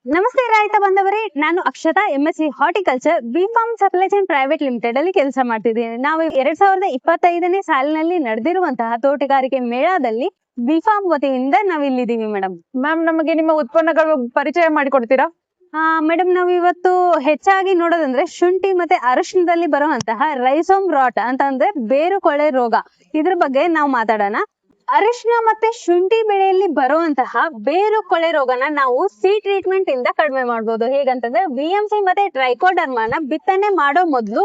ನಮಸ್ತೆ ರೈತ ಬಂದವರೇ, ನಾನು Akshata MSc horticulture BPharm supply chain private limited ಅಲ್ಲಿ ಕೆಲಸ ಮಾಡ್ತಿದ್ದೀನಿ. ನಾವು 2025ನೇ ಸಾಲಿನಲ್ಲಿ ನಡೆದಿರುವಂತಹ ತೋಟಗಾರಿಕೆ ಮೇಳದಲ್ಲಿ ಬಿಫಾರ್ಮ್ ವತಿಯಿಂದ ನಾವು ಇಲ್ಲಿದ್ದೀವಿ ಮೇಡಮ್. ಮ್ಯಾಮ್, ನಮಗೆ ನಿಮ್ಮ ಉತ್ಪನ್ನಗಳು ಪರಿಚಯ ಮಾಡಿಕೊಡ್ತೀರಾ? ಮೇಡಮ್, ನಾವು ಇವತ್ತು ಹೆಚ್ಚಾಗಿ ನೋಡೋದಂದ್ರೆ ಶುಂಠಿ ಮತ್ತೆ ಅರಿಶಿಣದಲ್ಲಿ ಬರುವಂತಹ ರೈಸೋಮ್ ರಾಟ್ ಅಂತಂದ್ರೆ ಬೇರು ಕೊಳೆ ರೋಗ, ಇದ್ರ ಬಗ್ಗೆ ನಾವು ಮಾತಾಡೋಣ. ಅರಿಶಿನ ಮತ್ತೆ ಶುಂಠಿ ಬೆಳೆಯಲ್ಲಿ ಬರುವಂತಹ ಬೇರು ಕೊಳೆ ರೋಗನ ನಾವು ಸಿ ಟ್ರೀಟ್ಮೆಂಟ್ ಇಂದ ಕಡಿಮೆ ಮಾಡಬಹುದು. ಹೇಗಂತಂದ್ರೆ VMC ಮತ್ತೆ ಟ್ರೈಕೋಡರ್ಮಾನ ಬಿತ್ತನೆ ಮಾಡೋ ಮೊದಲು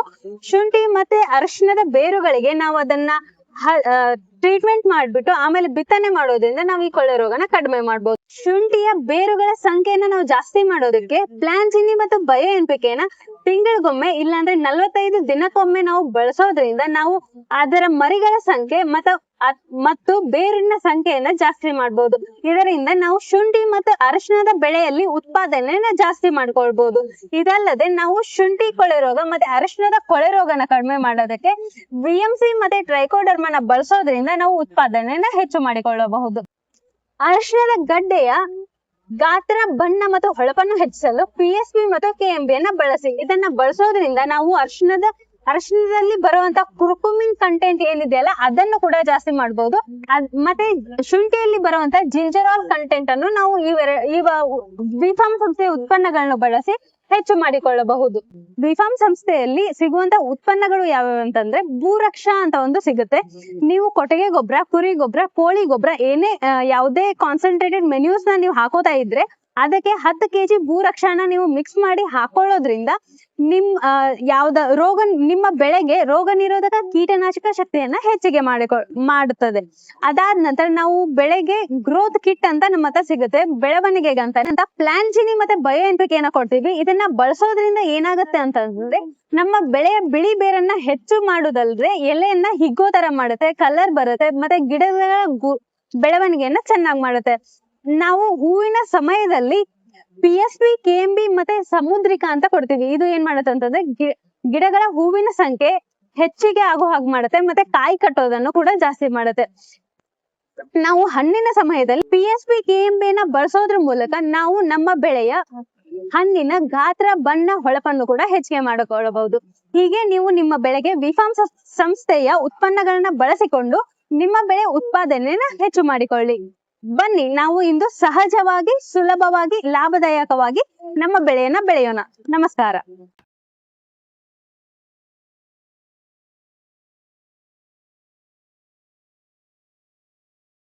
ಶುಂಠಿ ಮತ್ತೆ ಅರಿಶಿನದ ಬೇರುಗಳಿಗೆ ನಾವು ಅದನ್ನ ಟ್ರೀಟ್ಮೆಂಟ್ ಮಾಡ್ಬಿಟ್ಟು ಆಮೇಲೆ ಬಿತ್ತನೆ ಮಾಡೋದ್ರಿಂದ ನಾವು ಈ ಕೊಳೆ ರೋಗನ ಕಡಿಮೆ ಮಾಡಬಹುದು. ಶುಂಠಿಯ ಬೇರುಗಳ ಸಂಖ್ಯೆಯನ್ನ ನಾವು ಜಾಸ್ತಿ ಮಾಡೋದಕ್ಕೆ ಪ್ಲಾನ್ಸಿನಿ ಮತ್ತು ಬಯೋ NPK ನ ತಿಂಗಳಿಗೊಮ್ಮೆ ಇಲ್ಲಾಂದ್ರೆ 45 ದಿನಕ್ಕೊಮ್ಮೆ ನಾವು ಬಳಸೋದ್ರಿಂದ ನಾವು ಅದರ ಮರಿಗಳ ಸಂಖ್ಯೆ ಮತ್ತು ಬೇರಿನ ಸಂಖ್ಯೆಯನ್ನ ಜಾಸ್ತಿ ಮಾಡಬಹುದು. ಇದರಿಂದ ನಾವು ಶುಂಠಿ ಮತ್ತು ಅರಿಶಿಣದ ಬೆಳೆಯಲ್ಲಿ ಉತ್ಪಾದನೆಯನ್ನ ಜಾಸ್ತಿ ಮಾಡ್ಕೊಳ್ಬಹುದು. ಇದಲ್ಲದೆ ನಾವು ಶುಂಠಿ ಕೊಳೆ ರೋಗ ಮತ್ತೆ ಅರಿಶಿಣದ ಕೊಳೆ ರೋಗನ ಕಡಿಮೆ ಮಾಡೋದಕ್ಕೆ VMC ಮತ್ತೆ ಟ್ರೈಕೋಡರ್ಮನ ಬಳಸೋದ್ರಿಂದ ನಾವು ಉತ್ಪಾದನೆಯನ್ನ ಹೆಚ್ಚು ಮಾಡಿಕೊಳ್ಳಬಹುದು. ಅರಿಶಿಣದ ಗಡ್ಡೆಯ ಗಾತ್ರ, ಬಣ್ಣ ಮತ್ತು ಹೊಳಪನ್ನು ಹೆಚ್ಚಿಸಲು PSP ಮತ್ತು KMB ಯನ್ನ ಬಳಸಿ. ಇದನ್ನ ಬಳಸೋದ್ರಿಂದ ನಾವು ಅರಿಶಿಣದಲ್ಲಿ ಬರುವಂತ ಕುರ್ಕುಮಿನ್ ಕಂಟೆಂಟ್ ಏನಿದೆಯಲ್ಲ ಅದನ್ನು ಕೂಡ ಜಾಸ್ತಿ ಮಾಡಬಹುದು. ಮತ್ತೆ ಶುಂಠಿಯಲ್ಲಿ ಬರುವಂತ ಜಿಂಜರಾಲ್ ಕಂಟೆಂಟ್ ಅನ್ನು ನಾವು ಈ ಬಿಫಾರ್ಮ್ ಸಂಸ್ಥೆಯ ಉತ್ಪನ್ನಗಳನ್ನು ಬಳಸಿ ಹೆಚ್ಚು ಮಾಡಿಕೊಳ್ಳಬಹುದು. ಬಿಫಾರ್ಮ್ ಸಂಸ್ಥೆಯಲ್ಲಿ ಸಿಗುವಂತ ಉತ್ಪನ್ನಗಳು ಯಾವ್ಯಾವ ಅಂತಂದ್ರೆ ಭೂರಕ್ಷಾ ಅಂತ ಒಂದು ಸಿಗುತ್ತೆ. ನೀವು ಕೊಟ್ಟಿಗೆ ಗೊಬ್ಬರ, ಕುರಿ ಗೊಬ್ಬರ, ಕೋಳಿ ಗೊಬ್ಬರ ಯಾವುದೇ ಕಾನ್ಸಂಟ್ರೇಟೆಡ್ ಮೆನ್ಯೂಸ್ ನ ನೀವು ಹಾಕೋತಾ ಇದ್ರೆ ಅದಕ್ಕೆ 10 kg ಭೂರಕ್ಷಾನ ನೀವು ಮಿಕ್ಸ್ ಮಾಡಿ ಹಾಕೊಳ್ಳೋದ್ರಿಂದ ನಿಮ್ಮ ಬೆಳೆಗೆ ರೋಗ ನಿರೋಧಕ ಕೀಟನಾಶಕ ಶಕ್ತಿಯನ್ನ ಹೆಚ್ಚಿಗೆ ಮಾಡುತ್ತದೆ. ಅದಾದ ನಂತರ ನಾವು ಬೆಳೆಗೆ ಗ್ರೋತ್ ಕಿಟ್ ಅಂತ ನಮ್ಮ ಹತ್ರ ಸಿಗುತ್ತೆ, ಬೆಳವಣಿಗೆಗೆ ಅಂತ ಪ್ಲಾನ್ಸಿನಿ ಮತ್ತೆ ಬಯೋ NPK ನ ಕೊಡ್ತೀವಿ. ಇದನ್ನ ಬಳಸೋದ್ರಿಂದ ಏನಾಗುತ್ತೆ ಅಂತಂದ್ರೆ ನಮ್ಮ ಬೆಳೆಯ ಬಿಳಿ ಬೇರನ್ನ ಹೆಚ್ಚು ಮಾಡುದಲ್ದೆ ಎಲೆಯನ್ನ ಹಿಗ್ಗೋ ತರ ಮಾಡುತ್ತೆ, ಕಲರ್ ಬರುತ್ತೆ, ಮತ್ತೆ ಗಿಡಗಳ ಬೆಳವಣಿಗೆಯನ್ನ ಚೆನ್ನಾಗಿ ಮಾಡುತ್ತೆ. ನಾವು ಹೂವಿನ ಸಮಯದಲ್ಲಿ PSP, KMB ಮತ್ತೆ ಸಮುದ್ರಿಕಾ ಅಂತ ಕೊಡ್ತೀವಿ. ಇದು ಏನ್ ಮಾಡುತ್ತೆ ಅಂತಂದ್ರೆ ಗಿಡಗಳ ಹೂವಿನ ಸಂಖ್ಯೆ ಹೆಚ್ಚಿಗೆ ಆಗೋ ಹಾಗೆ ಮಾಡುತ್ತೆ, ಮತ್ತೆ ಕಾಯಿ ಕಟ್ಟೋದನ್ನು ಕೂಡ ಜಾಸ್ತಿ ಮಾಡುತ್ತೆ. ನಾವು ಹಣ್ಣಿನ ಸಮಯದಲ್ಲಿ PSP, KMB ನ ಬಳಸೋದ್ರ ಮೂಲಕ ನಾವು ನಮ್ಮ ಬೆಳೆಯ ಹಣ್ಣಿನ ಗಾತ್ರ, ಬಣ್ಣ, ಹೊಳಪನ್ನು ಕೂಡ ಹೆಚ್ಚಿಗೆ ಮಾಡಿಕೊಳ್ಳಬಹುದು. ಹೀಗೆ ನೀವು ನಿಮ್ಮ ಬೆಳೆಗೆ ಬಿಫಾರ್ಮ್ ಸಂಸ್ಥೆಯ ಉತ್ಪನ್ನಗಳನ್ನ ಬಳಸಿಕೊಂಡು ನಿಮ್ಮ ಬೆಳೆ ಉತ್ಪಾದನೆಯನ್ನ ಹೆಚ್ಚು ಮಾಡಿಕೊಳ್ಳಿ. ಬನ್ನಿ, ನಾವು ಇಂದು ಸಹಜವಾಗಿ, ಸುಲಭವಾಗಿ, ಲಾಭದಾಯಕವಾಗಿ ನಮ್ಮ ಬೆಳೆಯನ್ನ ಬೆಳೆಯೋಣ. ನಮಸ್ಕಾರ.